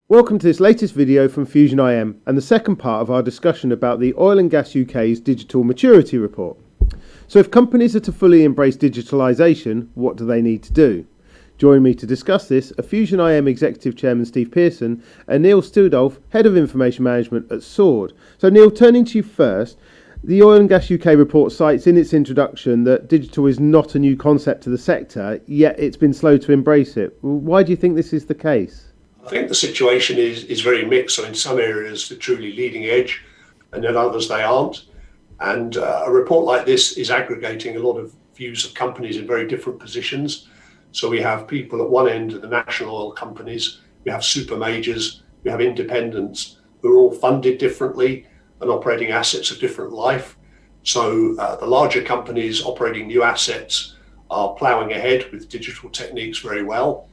Welcome to this latest video from Fusion IM and the second part of our discussion about the Oil and Gas UK's Digital Maturity Report. So if companies are to fully embrace digitalisation, what do they need to do? Joining me to discuss this are Fusion IM Executive Chairman Steve Pearson and Neale Stidolph, Head of Information Management at Sword. So Neale, turning to you first, the Oil and Gas UK report cites in its introduction that digital is not a new concept to the sector, yet it's been slow to embrace it. Why do you think this is the case? I think the situation is very mixed. So in some areas they're truly leading edge, and in others they aren't. And a report like this is aggregating a lot of views of companies in very different positions. So we have people at one end of the national oil companies, we have super majors, we have independents who are all funded differently and operating assets of different life. So the larger companies operating new assets are ploughing ahead with digital techniques very well.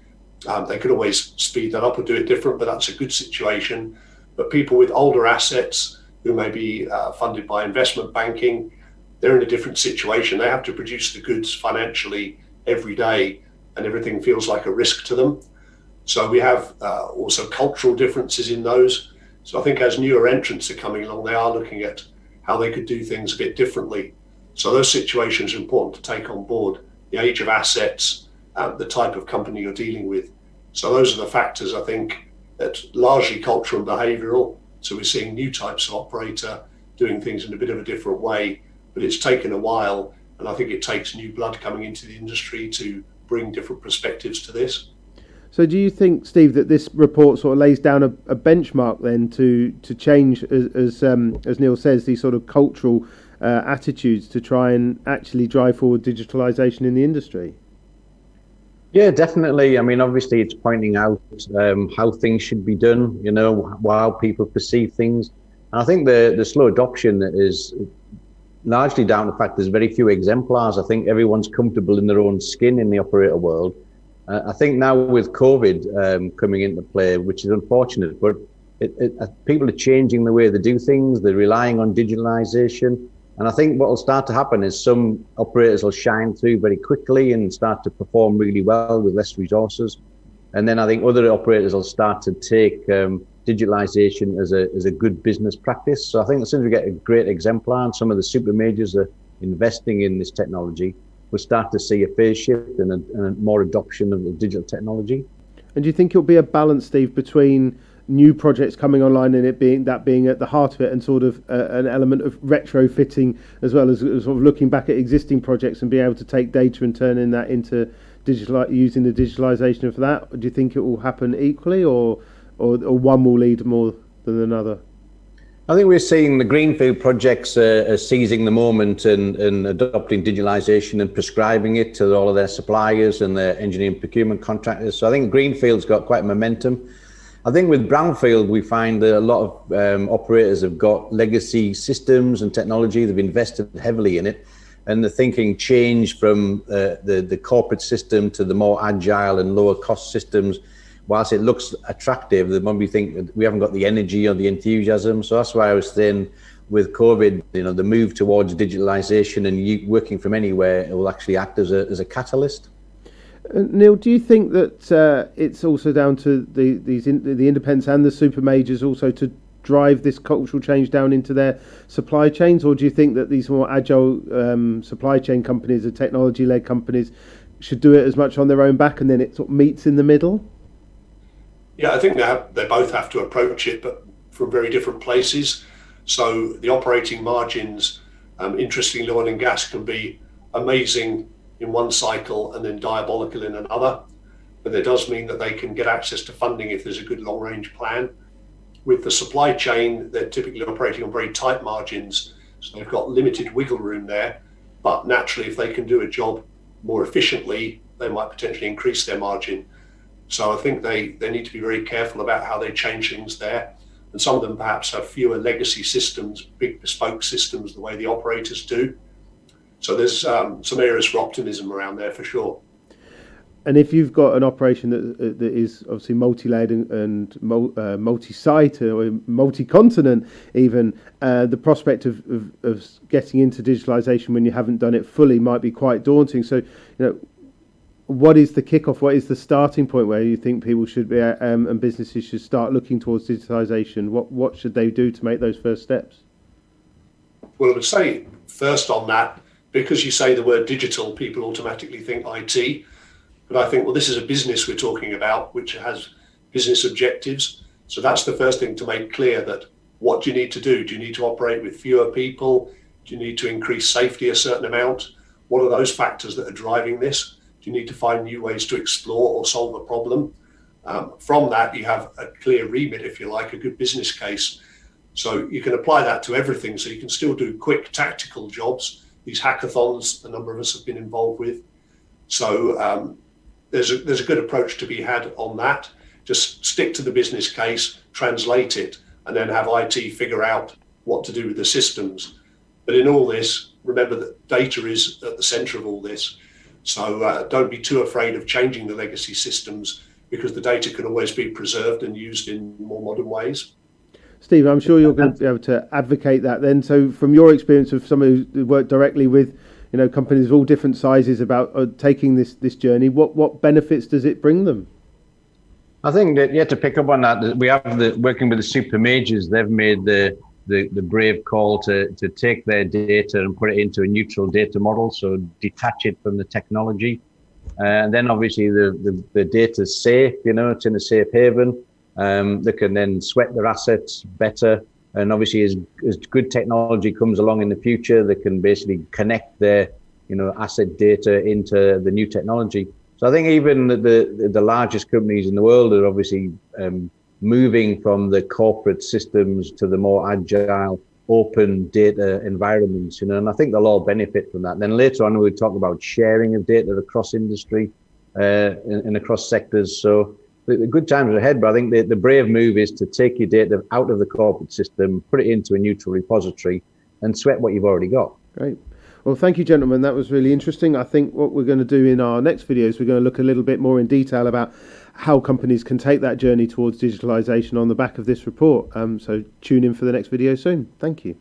They could always speed that up or do it different, but that's a good situation. But people with older assets who may be funded by investment banking, they're in a different situation. They have to produce the goods financially every day, and everything feels like a risk to them. So we have also cultural differences in those. So I think as newer entrants are coming along, they are looking at how they could do things a bit differently. So those situations are important to take on board: the age of assets, the type of company you're dealing with. So those are the factors, I think, that largely cultural and behavioural. So we're seeing new types of operator doing things in a bit of a different way, but it's taken a while, and I think it takes new blood coming into the industry to bring different perspectives to this. So do you think, Steve, that this report sort of lays down a benchmark then to change, as Neale says, these sort of cultural attitudes to try and actually drive forward digitalisation in the industry? Yeah, definitely. I mean, obviously, it's pointing out how things should be done, how people perceive things. And I think the slow adoption is largely down to the fact there's very few exemplars. I think everyone's comfortable in their own skin in the operator world. I think now with COVID coming into play, which is unfortunate, but people are changing the way they do things. They're relying on digitalisation. And I think what will start to happen is some operators will shine through very quickly and start to perform really well with less resources. And then I think other operators will start to take digitalisation as a good business practice. So I think as soon as we get a great exemplar and some of the super majors are investing in this technology, we'll start to see a phase shift and a more adoption of the digital technology. And do you think it'll be a balance, Steve, between new projects coming online and it being at the heart of it, and sort of an element of retrofitting as well as sort of looking back at existing projects and being able to take data and turning that into digital, using the digitalisation of that? Do you think it will happen equally, or one will lead more than another? I think we're seeing the greenfield projects seizing the moment and adopting digitalisation and prescribing it to all of their suppliers and their engineering procurement contractors. So I think greenfield's got quite momentum. I think with brownfield, we find that a lot of operators have got legacy systems and technology. They've invested heavily in it, and the thinking changed from the corporate system to the more agile and lower cost systems. Whilst it looks attractive, they maybe think that we haven't got the energy or the enthusiasm. So that's why I was saying with COVID, the move towards digitalisation and working from anywhere, it will actually act as a catalyst. Neale, do you think that it's also down to the independents and the super majors also to drive this cultural change down into their supply chains, or do you think that these more agile supply chain companies, the technology-led companies, should do it as much on their own back and then it sort of meets in the middle? Yeah, I think they both have to approach it, but from very different places. So the operating margins, interestingly, oil and gas can be amazing in one cycle and then diabolical in another. But it does mean that they can get access to funding if there's a good long-range plan. With the supply chain, they're typically operating on very tight margins, so they've got limited wiggle room there. But naturally, if they can do a job more efficiently, they might potentially increase their margin. So I think they need to be very careful about how they change things there. And some of them perhaps have fewer legacy systems, big bespoke systems, the way the operators do. So there's some areas for optimism around there for sure. And if you've got an operation that is obviously multi-layered and multi-site or multi-continent even, the prospect of getting into digitalisation when you haven't done it fully might be quite daunting. So, what is the kickoff? What is the starting point where you think people should be and businesses should start looking towards digitalisation? What should they do to make those first steps? Well, I would say first on that, because you say the word digital, people automatically think IT. But I think, well, this is a business we're talking about, which has business objectives. So that's the first thing to make clear, that what do you need to do? Do you need to operate with fewer people? Do you need to increase safety a certain amount? What are those factors that are driving this? Do you need to find new ways to explore or solve a problem? From that, you have a clear remit, if you like, a good business case. So you can apply that to everything. So you can still do quick tactical jobs. These hackathons, a number of us have been involved with. So there's a good approach to be had on that. Just stick to the business case, translate it, and then have IT figure out what to do with the systems. But in all this, remember that data is at the center of all this. So don't be too afraid of changing the legacy systems, because the data can always be preserved and used in more modern ways. Steve, I'm sure you're going to be able to advocate that then. So from your experience of someone who worked directly with companies of all different sizes about taking this journey, what benefits does it bring them? I think that, to pick up on that, we have working with the super majors. They've made the brave call to take their data and put it into a neutral data model, so detach it from the technology. And then obviously the data's safe, it's in a safe haven. They can then sweat their assets better. And obviously as good technology comes along in the future, they can basically connect their asset data into the new technology. So I think even the largest companies in the world are obviously moving from the corporate systems to the more agile, open data environments, and I think they'll all benefit from that. Then later on, we'll talk about sharing of data across industry and across sectors. So the good times are ahead, but I think the brave move is to take your data out of the corporate system, put it into a neutral repository, and sweat what you've already got. Great. Well, thank you, gentlemen. That was really interesting. I think what we're going to do in our next video is we're going to look a little bit more in detail about how companies can take that journey towards digitalisation on the back of this report. So tune in for the next video soon. Thank you.